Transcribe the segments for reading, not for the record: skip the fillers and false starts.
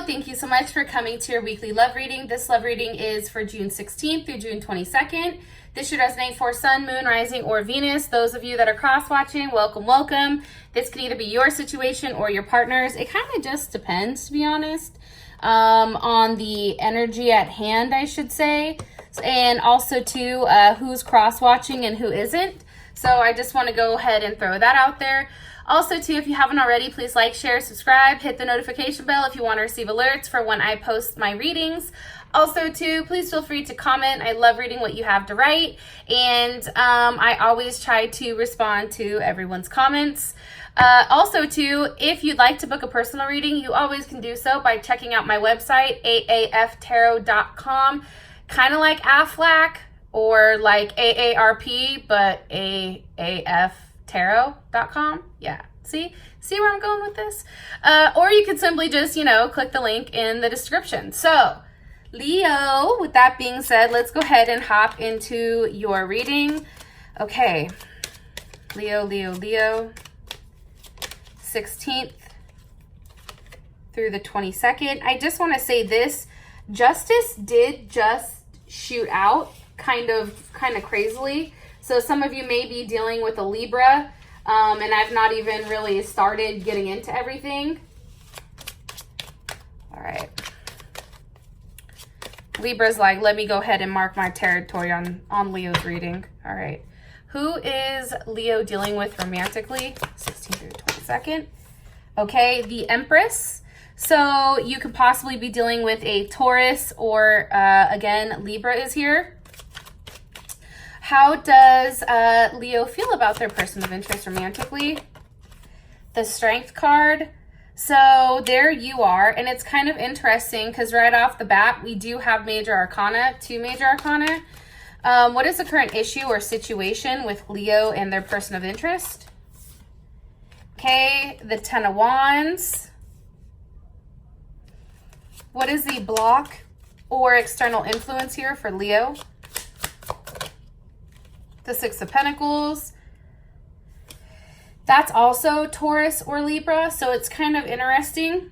Leo, thank you so much for coming to your weekly love reading. This love reading is for June 16th through June 22nd. This should resonate for Sun, Moon, Rising, or Venus. Those of you that are cross-watching, welcome, welcome. This can either be your situation or your partner's. It kind of just depends, to be honest, on the energy at hand, I should say. And also, too, who's cross-watching and who isn't. So I just want to go ahead and throw that out there. Also, too, if you haven't already, please like, share, subscribe, hit the notification bell if you want to receive alerts for when I post my readings. Also, too, please feel free to comment. I love reading what you have to write, and I always try to respond to everyone's comments. Also, too, if you'd like to book a personal reading, you always can do so by checking out my website, aaftarot.com, kind of like Aflac or like AARP, but aaftarot.com. Yeah, see where I'm going with this? Or you could simply just, click the link in the description. So, Leo, with that being said, let's go ahead and hop into your reading. Okay, Leo, 16th through the 22nd. I just want to say this, justice did just shoot out kind of crazily. So some of you may be dealing with a Libra, and I've not even really started getting into everything. All right. Libra's like, let me go ahead and mark my territory on Leo's reading. All right. Who is Leo dealing with romantically? 16th through 22nd. Okay, the Empress. So you could possibly be dealing with a Taurus or, again, Libra is here. How does Leo feel about their person of interest romantically? The Strength card. So there you are. And it's kind of interesting because right off the bat, we do have major arcana, 2 major arcana. What is the current issue or situation with Leo and their person of interest? Okay, the 10 of Wands. What is the block or external influence here for Leo? The 6 of Pentacles. That's also Taurus or Libra, so it's kind of interesting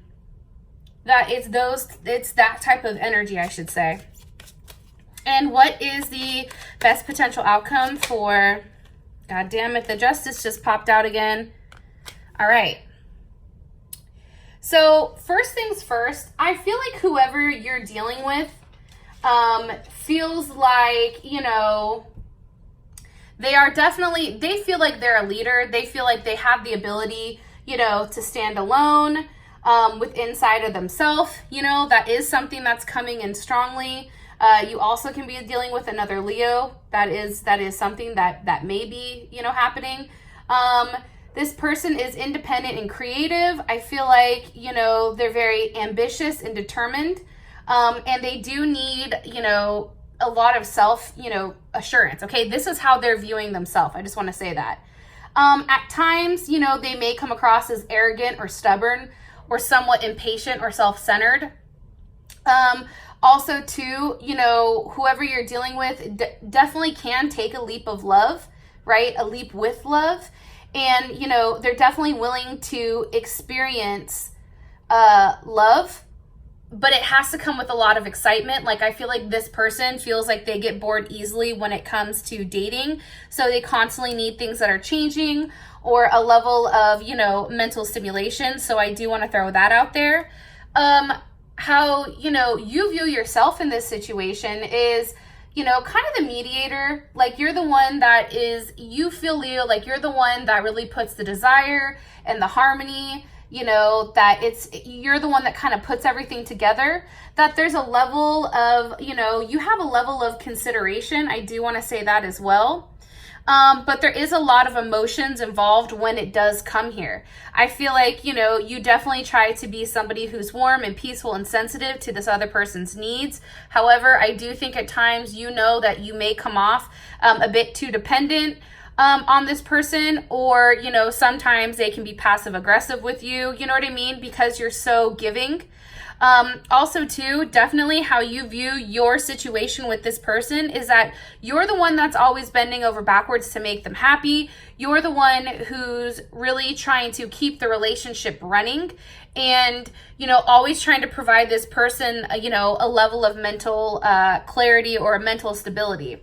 that it's that type of energy, I should say. And what is the best potential outcome for, God damn it, the Justice just popped out again. All right. So first things first, I feel like whoever you're dealing with feels like, they feel like they're a leader. They feel like they have the ability, to stand alone with inside of themselves. That is something that's coming in strongly. You also can be dealing with another Leo. That is something that may be, happening. This person is independent and creative. I feel like, they're very ambitious and determined. And they do need, a lot of self, assurance. Okay, this is how they're viewing themselves. I just want to say that. At times, they may come across as arrogant or stubborn or somewhat impatient or self-centered. Also, too, whoever you're dealing with definitely can take a leap of love, right? A leap with love. And, they're definitely willing to experience love. But it has to come with a lot of excitement. Like, I feel like this person feels like they get bored easily when it comes to dating. So they constantly need things that are changing or a level of, mental stimulation. So I do want to throw that out there. How, you view yourself in this situation is, kind of the mediator. Like, you're the one that you feel, Leo, like you're the one that really puts the desire and the harmony, that you're the one that kind of puts everything together, that there's a level of, you have a level of consideration. I do want to say that as well. But there is a lot of emotions involved when it does come here. I feel like, you definitely try to be somebody who's warm and peaceful and sensitive to this other person's needs. However, I do think at times, that you may come off a bit too dependent on this person, or, sometimes they can be passive aggressive with you, you know what I mean? Because you're so giving. Also too, definitely how you view your situation with this person is that you're the one that's always bending over backwards to make them happy. You're the one who's really trying to keep the relationship running and, you know, always trying to provide this person, you know, a level of mental clarity or mental stability.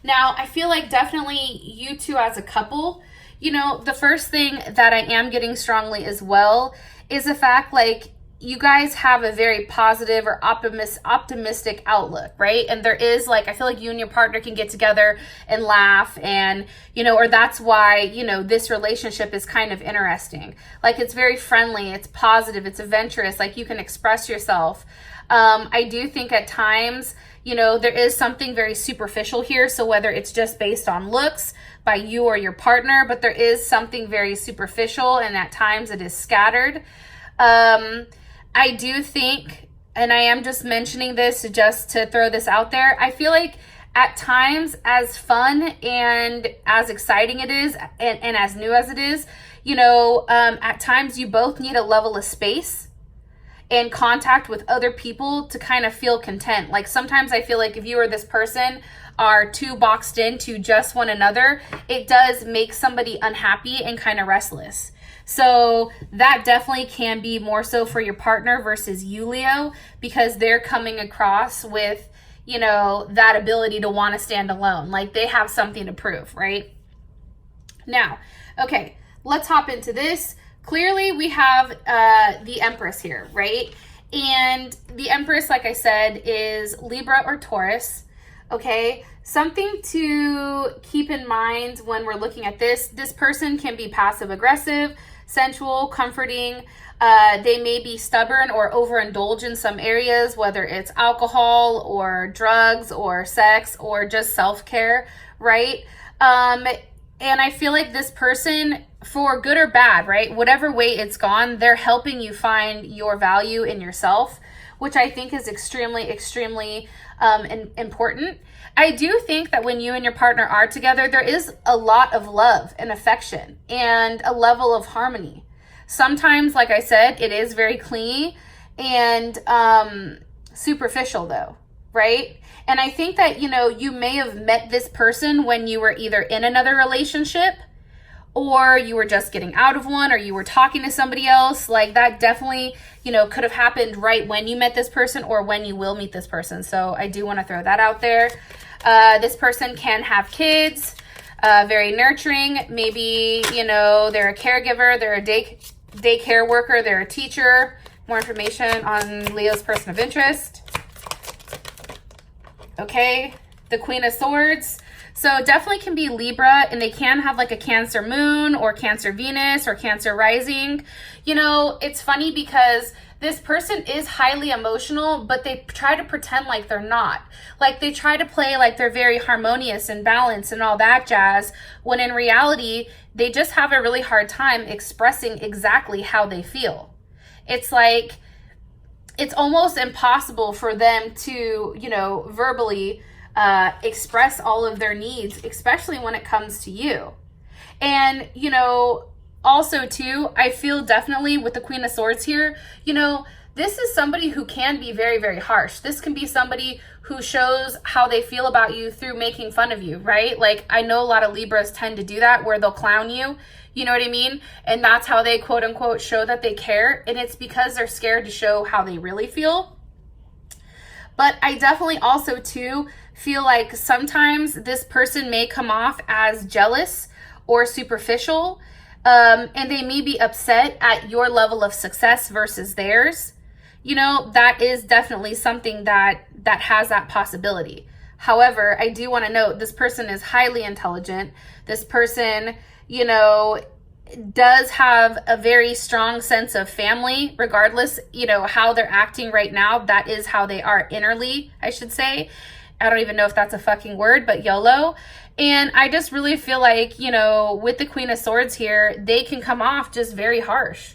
Now, I feel like definitely you two as a couple, you know, the first thing that I am getting strongly as well is the fact, like, you guys have a very positive or optimistic outlook, right? And there is, like, I feel like you and your partner can get together and laugh and, you know, or that's why, you know, this relationship is kind of interesting. Like, it's very friendly, it's positive, it's adventurous, like you can express yourself. I do think at times, you know, there is something very superficial here. So whether it's just based on looks by you or your partner, but there is something very superficial and at times it is scattered. I do think, and I am just mentioning this just to throw this out there, I feel like at times, as fun and as exciting it is and as new as it is, you know, at times you both need a level of space and contact with other people to kind of feel content. Like sometimes I feel like if you or this person are too boxed into just one another, it does make somebody unhappy and kind of restless. So that definitely can be more so for your partner versus you, Leo, because they're coming across with, you know, that ability to want to stand alone. Like they have something to prove, right? Now, okay, let's hop into this. Clearly, we have the Empress here, right? And the Empress, like I said, is Libra or Taurus, okay? Something to keep in mind when we're looking at this person can be passive-aggressive, sensual, comforting. They may be stubborn or overindulge in some areas, whether it's alcohol or drugs or sex or just self-care, right? And I feel like this person, for good or bad, right? Whatever way it's gone, they're helping you find your value in yourself, which I think is extremely, extremely important. I do think that when you and your partner are together, there is a lot of love and affection and a level of harmony. Sometimes, like I said, it is very clingy and superficial though, right? And I think that, you know, you may have met this person when you were either in another relationship or you were just getting out of one or you were talking to somebody else. Like that definitely, you know, could have happened right when you met this person or when you will meet this person. So I do want to throw that out there. This person can have kids, very nurturing. Maybe, you know, they're a caregiver, they're a daycare worker, they're a teacher. More information on Leo's person of interest. Okay, the Queen of Swords. So definitely can be Libra, and they can have like a Cancer moon or Cancer Venus or Cancer rising. You know, it's funny because this person is highly emotional, but they try to pretend like they're not. Like they try to play like they're very harmonious and balanced and all that jazz, when in reality, they just have a really hard time expressing exactly how they feel. It's like, it's almost impossible for them to, you know, verbally express all of their needs, especially when it comes to you. And, you know, also too, I feel definitely with the Queen of Swords here, you know, this is somebody who can be very, very harsh. This can be somebody who shows how they feel about you through making fun of you, right? Like I know a lot of Libras tend to do that where they'll clown you. You know what I mean? And that's how they quote unquote show that they care. And it's because they're scared to show how they really feel. But I definitely also too feel like sometimes this person may come off as jealous or superficial. And they may be upset at your level of success versus theirs. You know, that is definitely something that has that possibility. However, I do want to note this person is highly intelligent. This person, you know, does have a very strong sense of family, regardless, you know, how they're acting right now. That is how they are innerly, I should say. I don't even know if that's a fucking word, but YOLO. And I just really feel like, you know, with the Queen of Swords here, they can come off just very harsh.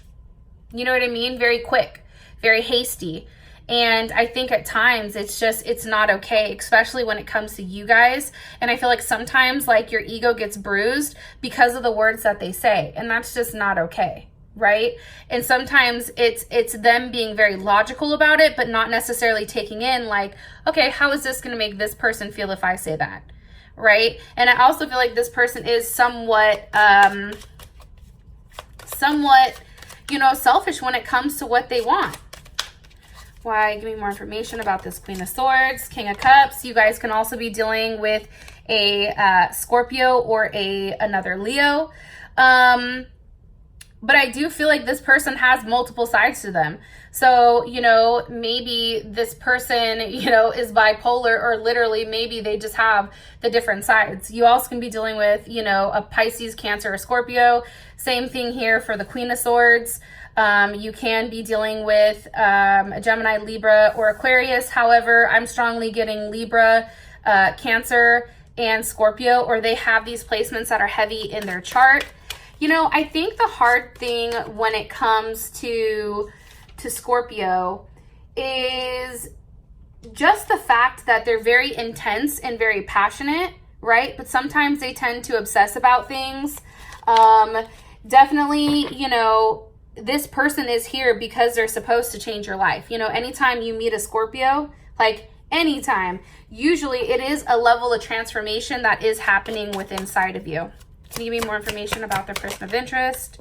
You know what I mean? Very quick, very hasty. And I think at times it's not okay, especially when it comes to you guys. And I feel like sometimes like your ego gets bruised because of the words that they say. And that's just not okay. right? And sometimes it's them being very logical about it, but not necessarily taking in like, okay, how is this going to make this person feel if I say that, right? And I also feel like this person is somewhat, you know, selfish when it comes to what they want. Why? Give me more information about this Queen of Swords, King of Cups. You guys can also be dealing with a Scorpio or another Leo. But I do feel like this person has multiple sides to them. So, you know, maybe this person, you know, is bipolar, or literally maybe they just have the different sides. You also can be dealing with, you know, a Pisces, Cancer, or Scorpio. Same thing here for the Queen of Swords. You can be dealing with a Gemini, Libra, or Aquarius. However, I'm strongly getting Libra, Cancer, and Scorpio, or they have these placements that are heavy in their chart. You know, I think the hard thing when it comes to Scorpio is just the fact that they're very intense and very passionate, right? But sometimes they tend to obsess about things. Definitely, you know, this person is here because they're supposed to change your life. You know, anytime you meet a Scorpio, like anytime, usually it is a level of transformation that is happening within inside of you. Can you give me more information about their person of interest?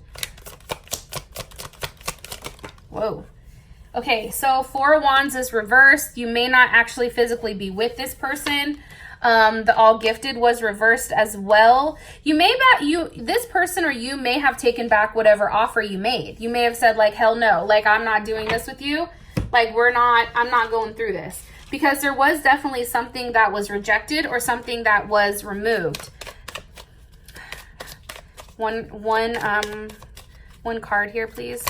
Whoa. Okay, so Four of Wands is reversed. You may not actually physically be with this person. The All Gifted was reversed as well. This person or you may have taken back whatever offer you made. You may have said like, hell no, like I'm not doing this with you. Like I'm not going through this. Because there was definitely something that was rejected or something that was removed. One card here, please.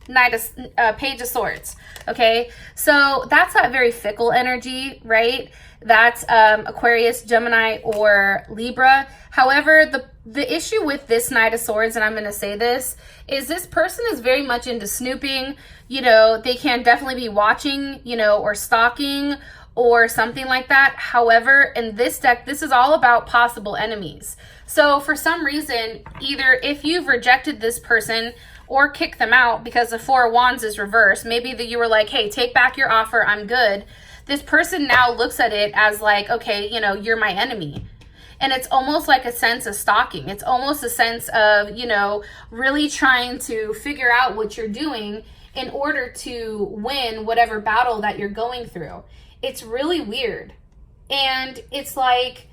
Page of Swords. Okay, so that's that very fickle energy, right? That's Aquarius, Gemini, or Libra. However, the issue with this Knight of Swords, and I'm going to say this, is this person is very much into snooping. You know, they can definitely be watching, you know, or stalking or something like that. However, in this deck, this is all about possible enemies. So for some reason, either if you've rejected this person or kicked them out because the Four of Wands is reversed, maybe that you were like, hey, take back your offer, I'm good. This person now looks at it as like, okay, you know, you're my enemy. And it's almost like a sense of stalking. It's almost a sense of, you know, really trying to figure out what you're doing in order to win whatever battle that you're going through. It's really weird. And it's like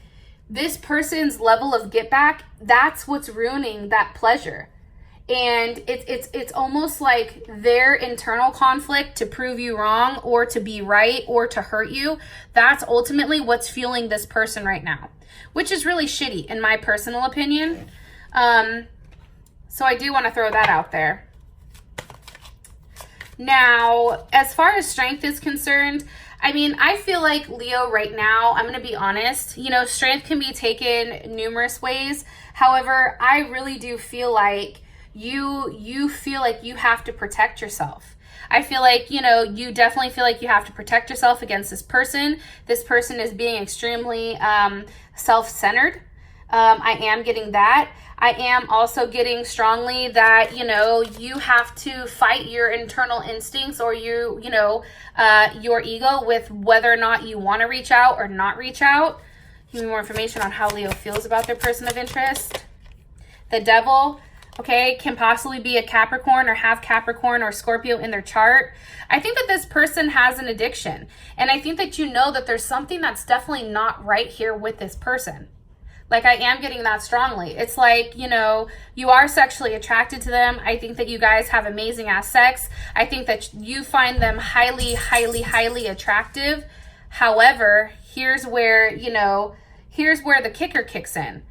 this person's level of get back, that's what's ruining that pleasure. And it's almost like their internal conflict to prove you wrong or to be right or to hurt you. That's ultimately what's fueling this person right now, which is really shitty in my personal opinion. So I do want to throw that out there. Now, as far as strength is concerned, I mean, I feel like Leo right now, I'm going to be honest, you know, strength can be taken numerous ways. However, I really do feel like you feel like you have to protect yourself. I feel like, you know, you definitely feel like you have to protect yourself against this person. This person is being extremely self-centered. I am getting that. I am also getting strongly that, you know, you have to fight your internal instincts or your ego with whether or not you want to reach out or not reach out. Give me more information on how Leo feels about their person of interest. The Devil, okay, can possibly be a Capricorn or have Capricorn or Scorpio in their chart. I think that this person has an addiction. And I think that you know that there's something that's definitely not right here with this person. Like, I am getting that strongly. It's like, you know, you are sexually attracted to them. I think that you guys have amazing ass sex. I think that you find them highly, highly, highly attractive. However, here's where the kicker kicks in.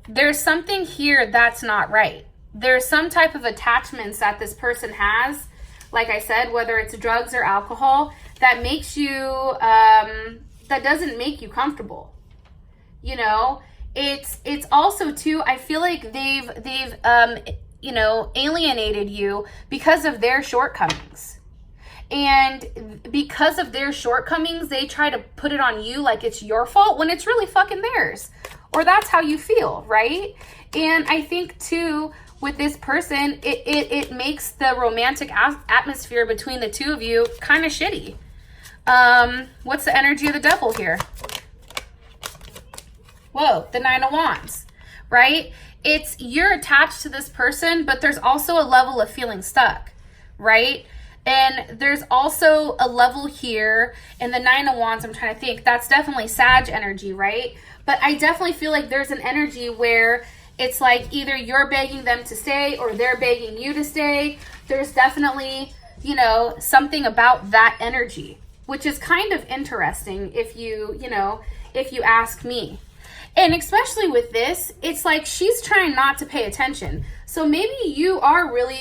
There's something here that's not right. There's some type of attachments that this person has, like I said, whether it's drugs or alcohol, that makes you, that doesn't make you comfortable. You know, it's also too, I feel like they've alienated you because of their shortcomings. And because of their shortcomings, they try to put it on you like it's your fault when it's really fucking theirs. Or that's how you feel, right? And I think too, with this person, it makes the romantic atmosphere between the two of you kind of shitty. What's the energy of the devil here? Whoa, the 9 of Wands, right? It's you're attached to this person, but there's also a level of feeling stuck, right? And there's also a level here in the 9 of Wands. I'm trying to think. That's definitely Sag energy, right? But I definitely feel like there's an energy where it's like either you're begging them to stay or they're begging you to stay. There's definitely, you know, something about that energy, which is kind of interesting if you ask me. And especially with this, it's like she's trying not to pay attention. So maybe you are really,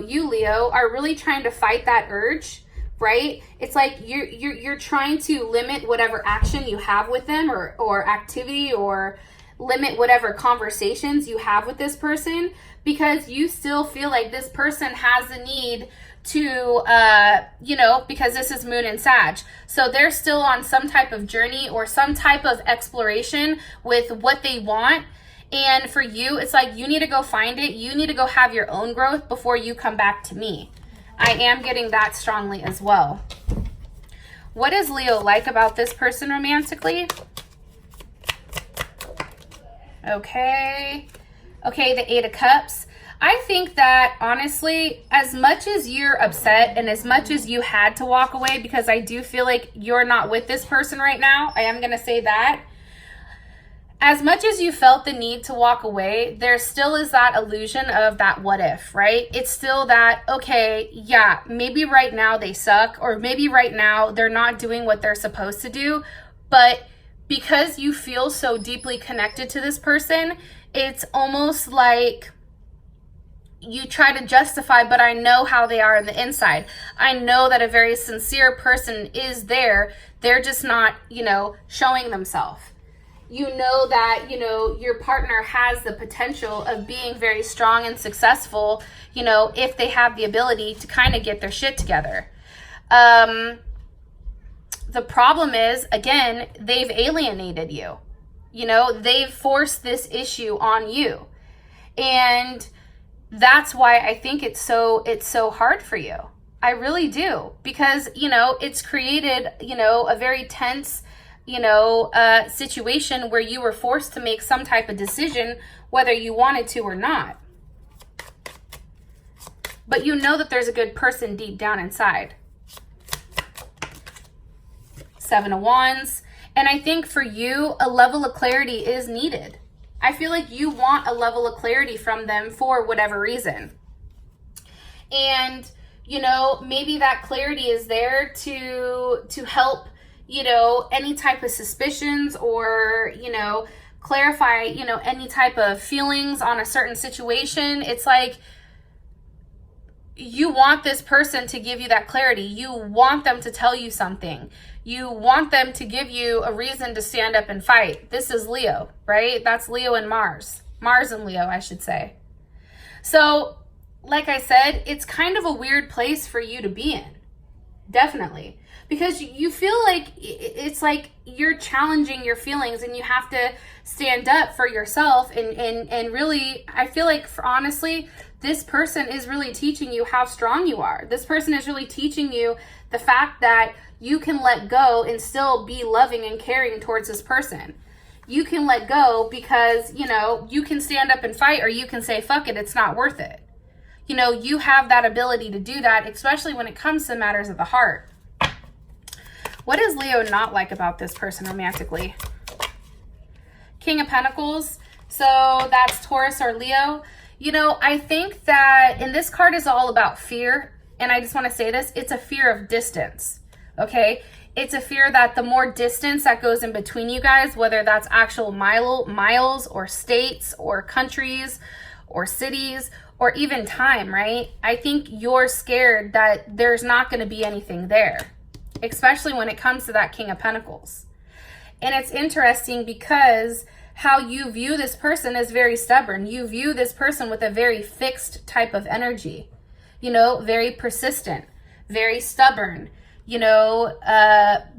you Leo are really trying to fight that urge, right? It's like you're trying to limit whatever action you have with them or activity, or limit whatever conversations you have with this person, because you still feel like this person has the need to, because this is Moon and Sag. So they're still on some type of journey or some type of exploration with what they want. And for you, it's like you need to go find it. You need to go have your own growth before you come back to me. I am getting that strongly as well. What is Leo like about this person romantically? Okay, the 8 of Cups. I think that honestly, as much as you're upset and as much as you had to walk away, because I do feel like you're not with this person right now, I am going to say that. As much as you felt the need to walk away, there still is that illusion of that what if, right? It's still that, okay, yeah, maybe right now they suck, or maybe right now they're not doing what they're supposed to do, but because you feel so deeply connected to this person, it's almost like you try to justify, but I know how they are on the inside. I know that a very sincere person is there. They're just not, showing themselves. You know that, your partner has the potential of being very strong and successful, if they have the ability to kind of get their shit together. The problem is, again, they've alienated you. They've forced this issue on you. And that's why I think it's so hard for you. I really do. Because, it's created, a very tense, situation where you were forced to make some type of decision, whether you wanted to or not. But you know that there's a good person deep down inside. 7 of Wands. And I think for you, a level of clarity is needed. I feel like you want a level of clarity from them for whatever reason. And, maybe that clarity is there to help, any type of suspicions or, clarify, any type of feelings on a certain situation. It's like you want this person to give you that clarity. You want them to tell you something. You want them to give you a reason to stand up and fight. This is Leo, right? That's Leo and Mars. Mars and Leo, I should say. So, like I said, it's kind of a weird place for you to be in. Definitely. Because you feel like it's like you're challenging your feelings and you have to stand up for yourself. And really, I feel like, honestly, this person is really teaching you how strong you are. This person is really teaching you the fact that you can let go and still be loving and caring towards this person. You can let go because, you can stand up and fight, or you can say, fuck it, it's not worth it. You have that ability to do that, especially when it comes to matters of the heart. What is Leo not like about this person romantically? King of Pentacles. So that's Taurus or Leo. I think that, and this card is all about fear. And I just want to say this, it's a fear of distance. Okay, it's a fear that the more distance that goes in between you guys, whether that's actual miles or states or countries or cities or even time, right? I think you're scared that there's not going to be anything there, especially when it comes to that King of Pentacles. And it's interesting because how you view this person is very stubborn. You view this person with a very fixed type of energy, very persistent, very stubborn,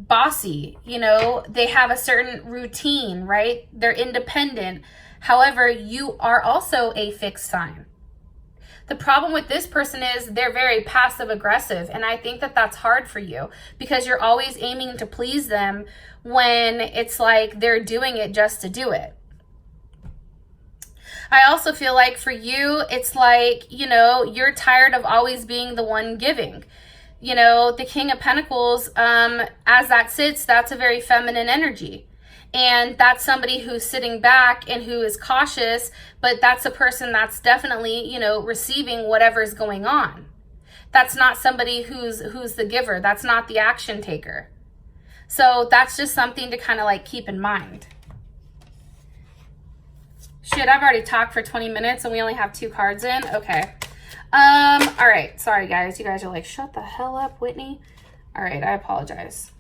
bossy, they have a certain routine, right? They're independent. However, you are also a fixed sign. The problem with this person is they're very passive aggressive. And I think that that's hard for you because you're always aiming to please them when it's like they're doing it just to do it. I also feel like for you, it's like, you know, you're tired of always being the one giving. You know, the King of Pentacles, as that sits, that's a very feminine energy. And that's somebody who's sitting back and who is cautious, but that's a person that's definitely, you know, receiving whatever's going on. That's not somebody who's the giver. That's not the action taker. So that's just something to kind of like keep in mind. Shit, I've already talked for 20 minutes and we only have 2 cards in. Okay. All right. Sorry, guys. You guys are like, shut the hell up, Whitney. All right. I apologize.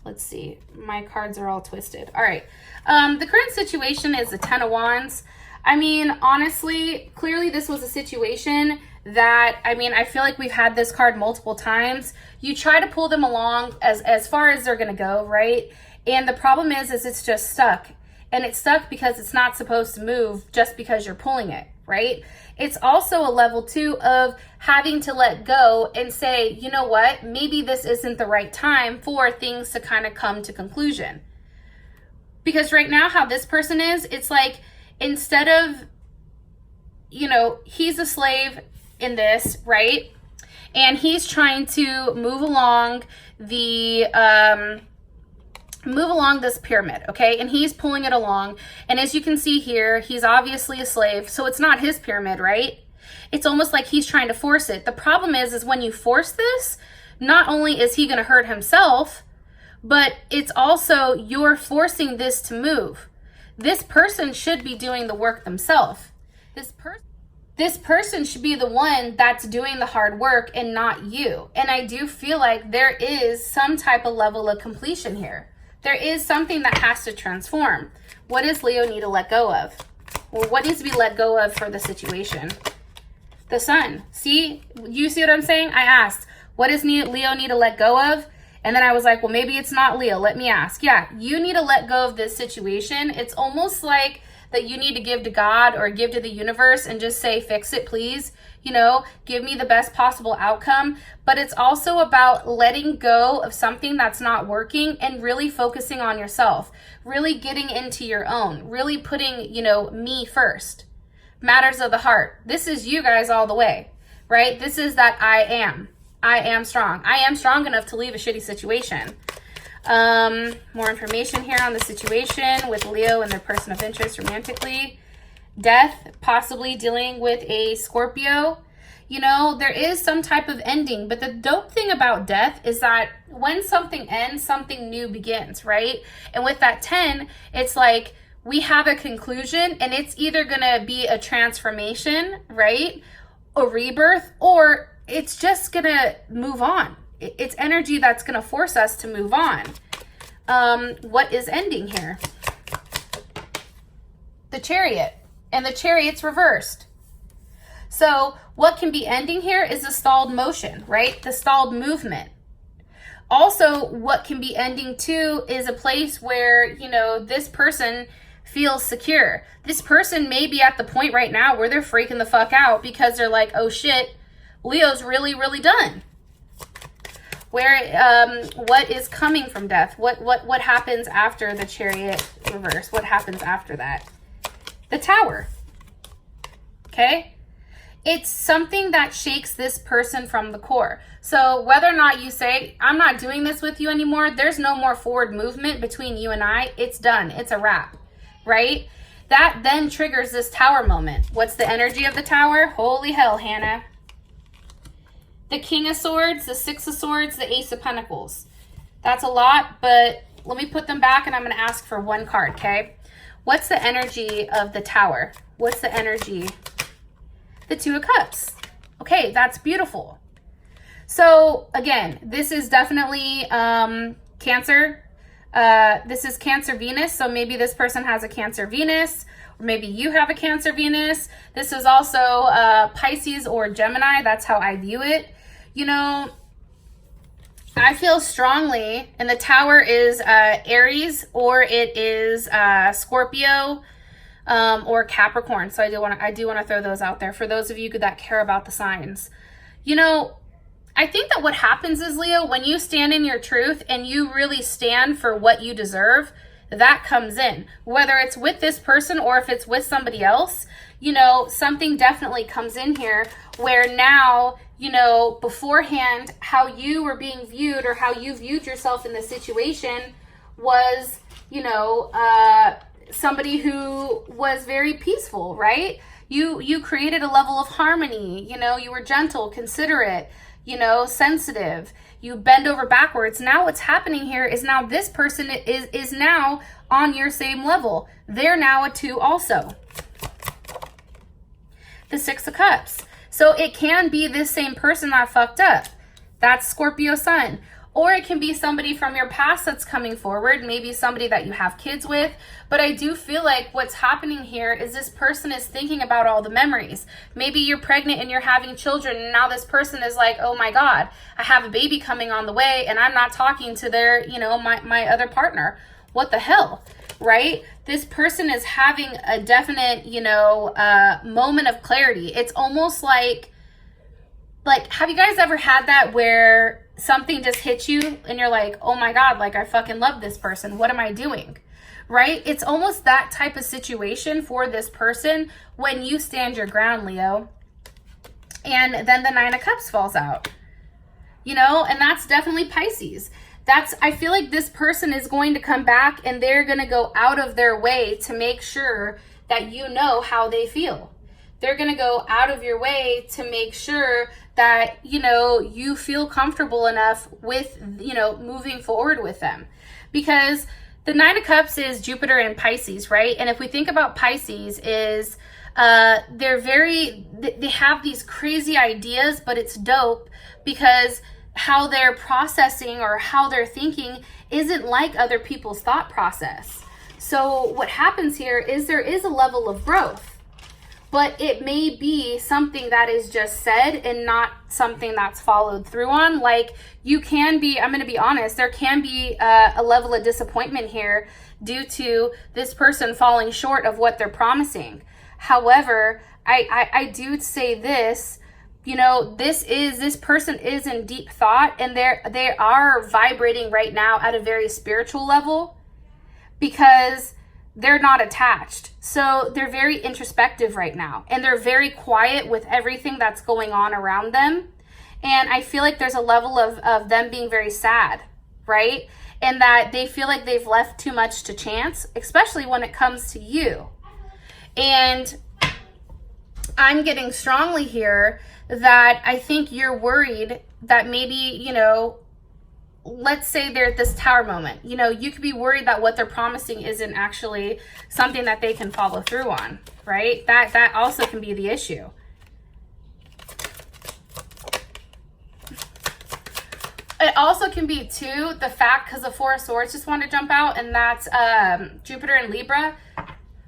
Let's see. My cards are all twisted. All right. The current situation is the 10 of Wands. I mean, honestly, clearly this was a situation that, I mean, I feel like we've had this card multiple times. You try to pull them along as far as they're going to go, right? And the problem is it's just stuck. And it's stuck because it's not supposed to move just because you're pulling it, right? It's also a level 2 of having to let go and say, you know what, maybe this isn't the right time for things to kind of come to conclusion. Because right now how this person is, it's like instead of, you know, he's a slave in this, right? And he's trying to move along this pyramid, okay? And he's pulling it along. And as you can see here, he's obviously a slave. So it's not his pyramid, right? It's almost like he's trying to force it. The problem is when you force this, not only is he going to hurt himself, but it's also you're forcing this to move. This person should be doing the work themselves. This person should be the one that's doing the hard work and not you. And I do feel like there is some type of level of completion here. There is something that has to transform. What does Leo need to let go of? Or what needs to be let go of for the situation? The Sun. See? You see what I'm saying? I asked, what does Leo need to let go of? And then I was like, well, maybe it's not Leo. Let me ask. Yeah, you need to let go of this situation. It's almost like that you need to give to God or give to the universe and just say, fix it, please. You know, give me the best possible outcome. But it's also about letting go of something that's not working and really focusing on yourself, really getting into your own, really putting, you know, me first. Matters of the heart. This is you guys all the way, right? This is that I am strong. I am strong enough to leave a shitty situation. More information here on the situation with Leo and their person of interest romantically. Death, possibly dealing with a Scorpio. You know, there is some type of ending, but the dope thing about death is that when something ends, something new begins, right? And with that 10, it's like we have a conclusion and it's either going to be a transformation, right? A rebirth, or it's just going to move on. It's energy that's going to force us to move on. What is ending here? The Chariot. And the Chariot's reversed. So what can be ending here is the stalled motion, right? The stalled movement. Also, what can be ending too is a place where, you know, this person feels secure. This person may be at the point right now where they're freaking the fuck out because they're like, oh shit, Leo's really, really done. Where, what is coming from death? What happens after the Chariot reverse? What happens after that? The Tower. Okay? It's something that shakes this person from the core. So whether or not you say, I'm not doing this with you anymore, there's no more forward movement between you and I, it's done. It's a wrap, right? That then triggers this Tower moment. What's the energy of the Tower? Holy hell, Hannah. The King of Swords, the Six of Swords, the Ace of Pentacles. That's a lot, but let me put them back and I'm going to ask for one card, okay? What's the energy of the Tower? What's the energy? The Two of Cups. Okay, that's beautiful. So, again, this is definitely Cancer. This is Cancer Venus, so maybe this person has a Cancer Venus, or maybe you have a Cancer Venus. This is also Pisces or Gemini. That's how I view it. You know, I feel strongly, and the Tower is Aries or it is Scorpio. or Capricorn. So I do want to throw those out there for those of you that care about the signs. You know, I think that what happens is, Leo, when you stand in your truth and you really stand for what you deserve, that comes in. Whether it's with this person or if it's with somebody else, you know, something definitely comes in here where now, you know, beforehand, how you were being viewed or how you viewed yourself in the situation was, you know, somebody who was very peaceful, right? You created a level of harmony. You know, you were gentle, considerate, you know, sensitive. You bend over backwards. Now what's happening here is now this person is now on your same level. They're now a 2 also. The 6 of Cups. So it can be this same person that fucked up. That's Scorpio Sun. Or it can be somebody from your past that's coming forward, maybe somebody that you have kids with. But I do feel like what's happening here is this person is thinking about all the memories. Maybe you're pregnant and you're having children, and now this person is like, oh my God, I have a baby coming on the way and I'm not talking to their, you know, my other partner. What the hell, right? This person is having a definite, you know, moment of clarity. It's almost like, have you guys ever had that where something just hits you and you're like, oh my God, like I fucking love this person. What am I doing? Right? It's almost that type of situation for this person when you stand your ground, Leo. And then the 9 of Cups falls out, you know, and that's definitely Pisces. I feel like this person is going to come back and they're going to go out of their way to make sure that you know how they feel. They're going to go out of your way to make sure that, you know, you feel comfortable enough with, you know, moving forward with them. Because the 9 of Cups is Jupiter and Pisces, right? And if we think about Pisces is, they have these crazy ideas, but it's dope because how they're processing or how they're thinking isn't like other people's thought process. So what happens here is there is a level of growth, but it may be something that is just said and not something that's followed through on. Like you can be, I'm going to be honest, there can be a level of disappointment here due to this person falling short of what they're promising. However, I do say this, you know, this person is in deep thought and they are vibrating right now at a very spiritual level because they're not attached. So they're very introspective right now and they're very quiet with everything that's going on around them. And I feel like there's a level of them being very sad, right? And that they feel like they've left too much to chance, especially when it comes to you. And I'm getting strongly here that I think you're worried that maybe, you know, let's say they're at this tower moment, you know, you could be worried that what they're promising isn't actually something that they can follow through on, right? That also can be the issue. It also can be too, the fact, because the 4 of Swords just want to jump out, and that's Jupiter and Libra.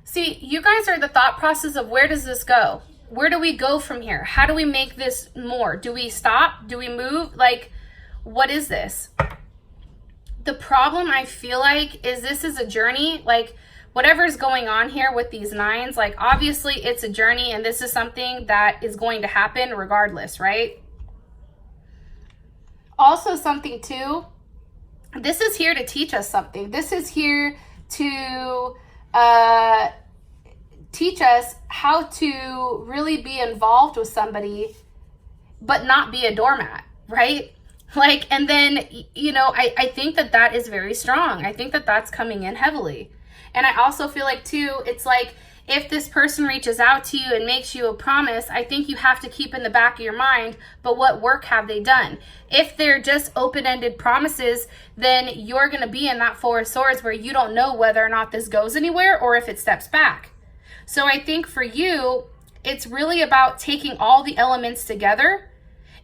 See, you guys are the thought process of where does this go? Where do we go from here? How do we make this more? Do we stop? Do we move? Like, what is this? The problem I feel like is this is a journey. Like whatever's going on here with these 9s, like obviously it's a journey and this is something that is going to happen regardless, right? Also something too, this is here to teach us something. This is here to teach us how to really be involved with somebody, but not be a doormat, right? Like, and then, you know, I think that is very strong. I think that that's coming in heavily. And I also feel like too, it's like, if this person reaches out to you and makes you a promise, I think you have to keep in the back of your mind, but what work have they done? If they're just open-ended promises, then you're going to be in that 4 of Swords where you don't know whether or not this goes anywhere or if it steps back. So I think for you, it's really about taking all the elements together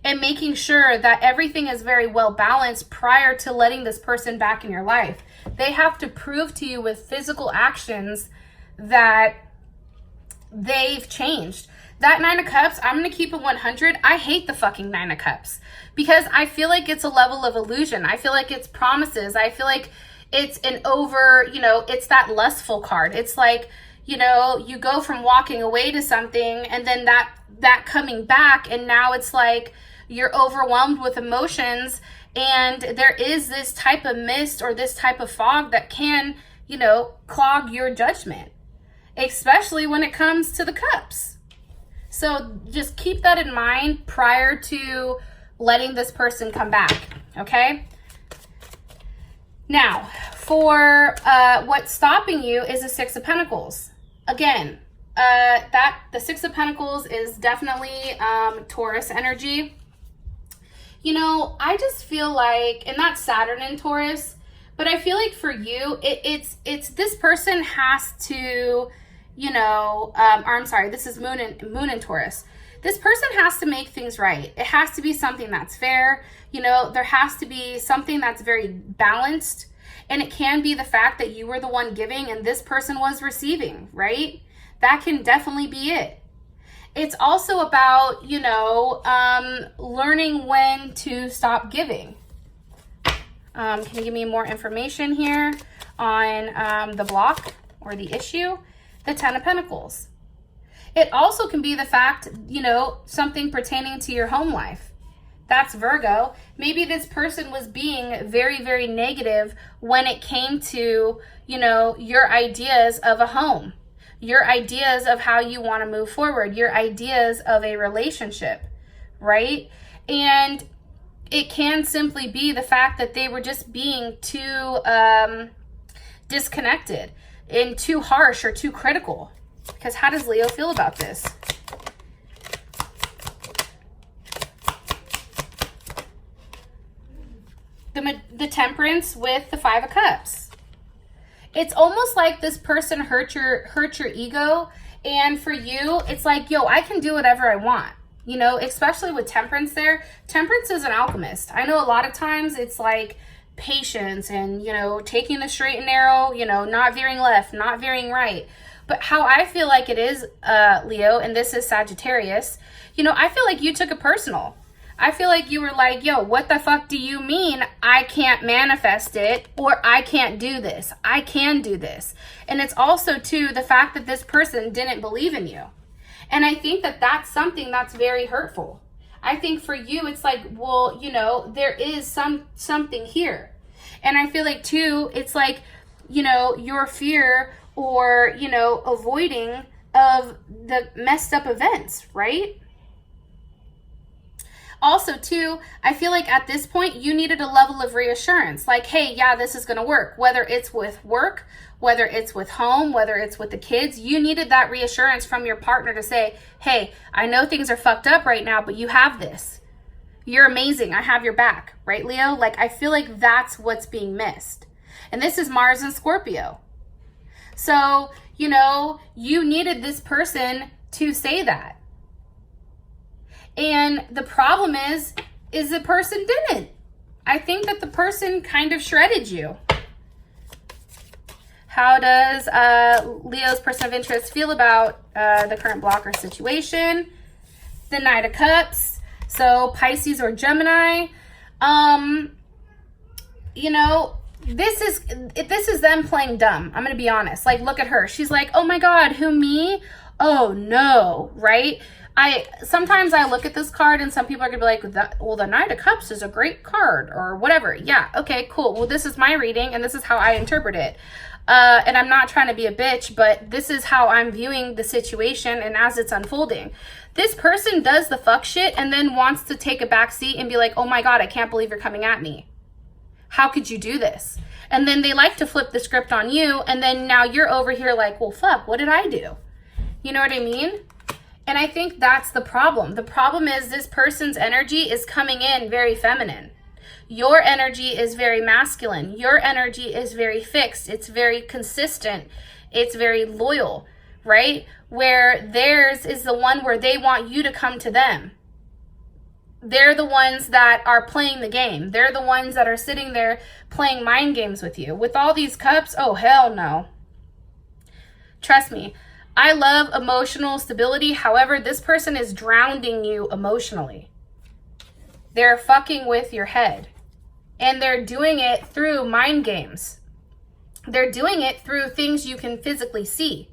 and making sure that everything is very well balanced prior to letting this person back in your life. They have to prove to you with physical actions that they've changed. That 9 of Cups, I'm going to keep it 100. I hate the fucking 9 of Cups because I feel like it's a level of illusion. I feel like it's promises. I feel like it's an over, you know, it's that lustful card. It's like, you know, you go from walking away to something and then that coming back, and now it's like you're overwhelmed with emotions, and there is this type of mist or this type of fog that can, you know, clog your judgment, especially when it comes to the cups. So just keep that in mind prior to letting this person come back, okay? Now, for what's stopping you is the Six of Pentacles. Again, the Six of Pentacles is definitely Taurus energy. You know, I just feel like, and that's Saturn in Taurus, but I feel like for you, it's this person has to, you know, or I'm sorry, this is Moon in Taurus. This person has to make things right. It has to be something that's fair. You know, there has to be something that's very balanced. And it can be the fact that you were the one giving and this person was receiving, right? That can definitely be it. It's also about, you know, learning when to stop giving. Can you give me more information here on the block or the issue? The Ten of Pentacles. It also can be the fact, you know, something pertaining to your home life. That's Virgo. Maybe this person was being very, very negative when it came to, you know, your ideas of a home, your ideas of how you want to move forward, your ideas of a relationship, right? And it can simply be the fact that they were just being too disconnected and too harsh or too critical. Because how does Leo feel about this? The Temperance with the Five of Cups. It's almost like this person hurt your ego, and for you, it's like, yo, I can do whatever I want. You know, especially with Temperance there. Temperance is an alchemist. I know a lot of times it's like patience and, you know, taking the straight and narrow, you know, not veering left, not veering right. But how I feel like it is, Leo, and this is Sagittarius, you know, I feel like you took it personal. I feel like you were like, yo, what the fuck do you mean I can't manifest it, or I can't do this? I can do this. And it's also, too, the fact that this person didn't believe in you. And I think that that's something that's very hurtful. I think for you, it's like, well, you know, there is something here. And I feel like, too, it's like, you know, your fear or, you know, avoiding of the messed up events, right? Also, too, I feel like at this point, you needed a level of reassurance. Like, hey, yeah, this is going to work. Whether it's with work, whether it's with home, whether it's with the kids, you needed that reassurance from your partner to say, hey, I know things are fucked up right now, but you have this. You're amazing. I have your back. Right, Leo? Like, I feel like that's what's being missed. And this is Mars and Scorpio. So, you know, you needed this person to say that. And the problem is the person didn't. I think that the person kind of shredded you. How does Leo's person of interest feel about the current blocker situation? The Knight of Cups. So Pisces or Gemini. You know, this is them playing dumb. I'm going to be honest. Like, look at her. She's like, oh my God, who, me? Oh no, right? Sometimes I look at this card and some people are gonna be like, well, the Knight of Cups is a great card or whatever. Yeah, okay, cool. Well, this is my reading and this is how I interpret it. And I'm not trying to be a bitch, but this is how I'm viewing the situation and as it's unfolding. This person does the fuck shit and then wants to take a back seat and be like, oh my God, I can't believe you're coming at me. How could you do this? And then they like to flip the script on you, and then now you're over here like, well, fuck, what did I do? You know what I mean? And I think that's the problem. The problem is this person's energy is coming in very feminine. Your energy is very masculine. Your energy is very fixed. It's very consistent. It's very loyal, right? Where theirs is the one where they want you to come to them. They're the ones that are playing the game. They're the ones that are sitting there playing mind games with you. With all these cups, oh, hell no. Trust me. I love emotional stability. However, this person is drowning you emotionally. They're fucking with your head. And they're doing it through mind games. They're doing it through things you can physically see.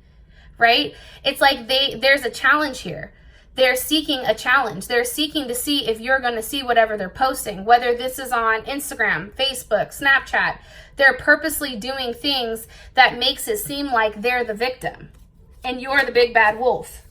right? It's like there's a challenge here. They're seeking a challenge. They're seeking to see if you're going to see whatever they're posting, whether this is on Instagram, Facebook, Snapchat. They're purposely doing things that makes it seem like they're the victim and you're the big bad wolf.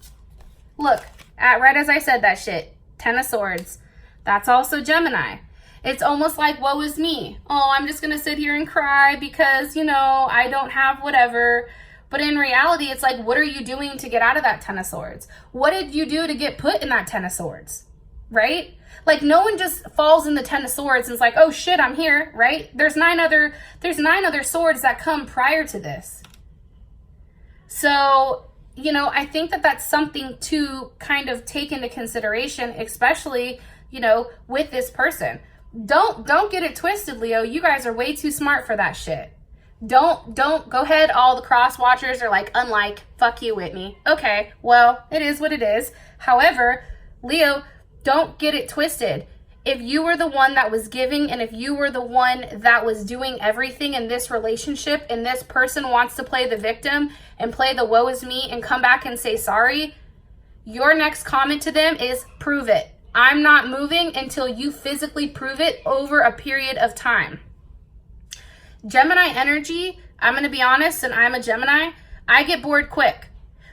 Look, right as I said that shit, 10 of Swords. That's also Gemini. It's almost like, woe is me. Oh, I'm just going to sit here and cry because, you know, I don't have whatever. But in reality, it's like, what are you doing to get out of that 10 of Swords? What did you do to get put in that 10 of Swords, right? Like, no one just falls in the 10 of Swords and is like, oh shit, I'm here, right? There's nine other swords that come prior to this. So, you know, I think that that's something to kind of take into consideration, especially, you know, with this person. Don't get it twisted, Leo. You guys are way too smart for that shit. Don't go ahead. All the cross watchers are like, unlike, fuck you, Whitney. Okay, well, it is what it is. However, Leo, don't get it twisted. If you were the one that was giving and if you were the one that was doing everything in this relationship and this person wants to play the victim and play the woe is me and come back and say sorry, your next comment to them is prove it. I'm not moving until you physically prove it over a period of time. Gemini energy, I'm going to be honest, and I'm a Gemini, I get bored quick.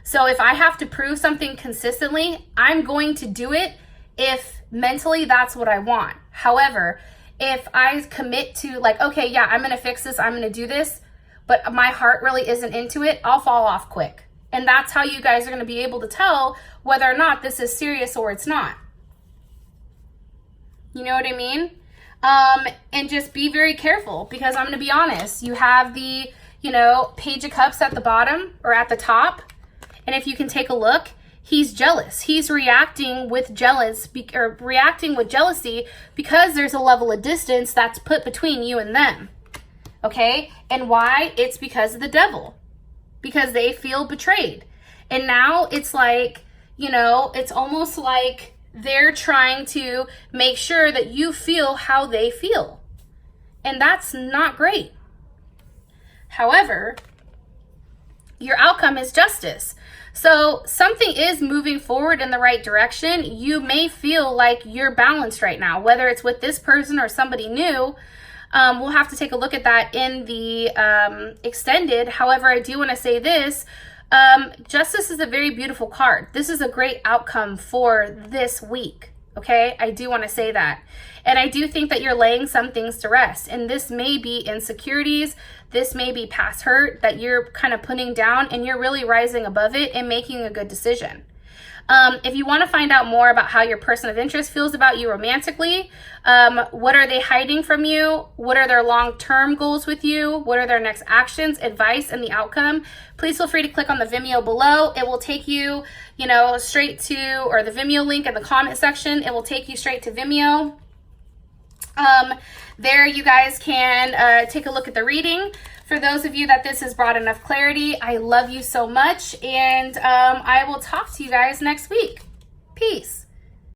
So if I have to prove something consistently, I'm going to do it if mentally that's what I want. However, if I commit to like, okay, yeah, I'm going to fix this, I'm going to do this, but my heart really isn't into it, I'll fall off quick. And that's how you guys are going to be able to tell whether or not this is serious or it's not. You know what I mean? And just be very careful because I'm going to be honest. You have the, you know, Page of Cups at the bottom or at the top. And if you can take a look, he's jealous. He's reacting with jealousy because there's a level of distance that's put between you and them. Okay? And why? It's because of the devil. Because they feel betrayed. And now it's like, you know, it's almost like they're trying to make sure that you feel how they feel. And that's not great. However, your outcome is justice. So something is moving forward in the right direction. You may feel like you're balanced right now, whether it's with this person or somebody new. We'll have to take a look at that in the extended. However, I do want to say this. Justice is a very beautiful card. This is a great outcome for this week. Okay, I do want to say that. And I do think that you're laying some things to rest. And this may be insecurities. This may be past hurt that you're kind of putting down and you're really rising above it and making a good decision. If you want to find out more about how your person of interest feels about you romantically, what are they hiding from you? What are their long-term goals with you? What are their next actions, advice, and the outcome? Please feel free to click on the Vimeo below. It will take you, you know, straight to, or the Vimeo link in the comment section. It will take you straight to Vimeo. There you guys can take a look at the reading. For those of you that this has brought enough clarity, I love you so much, and I will talk to you guys next week. Peace.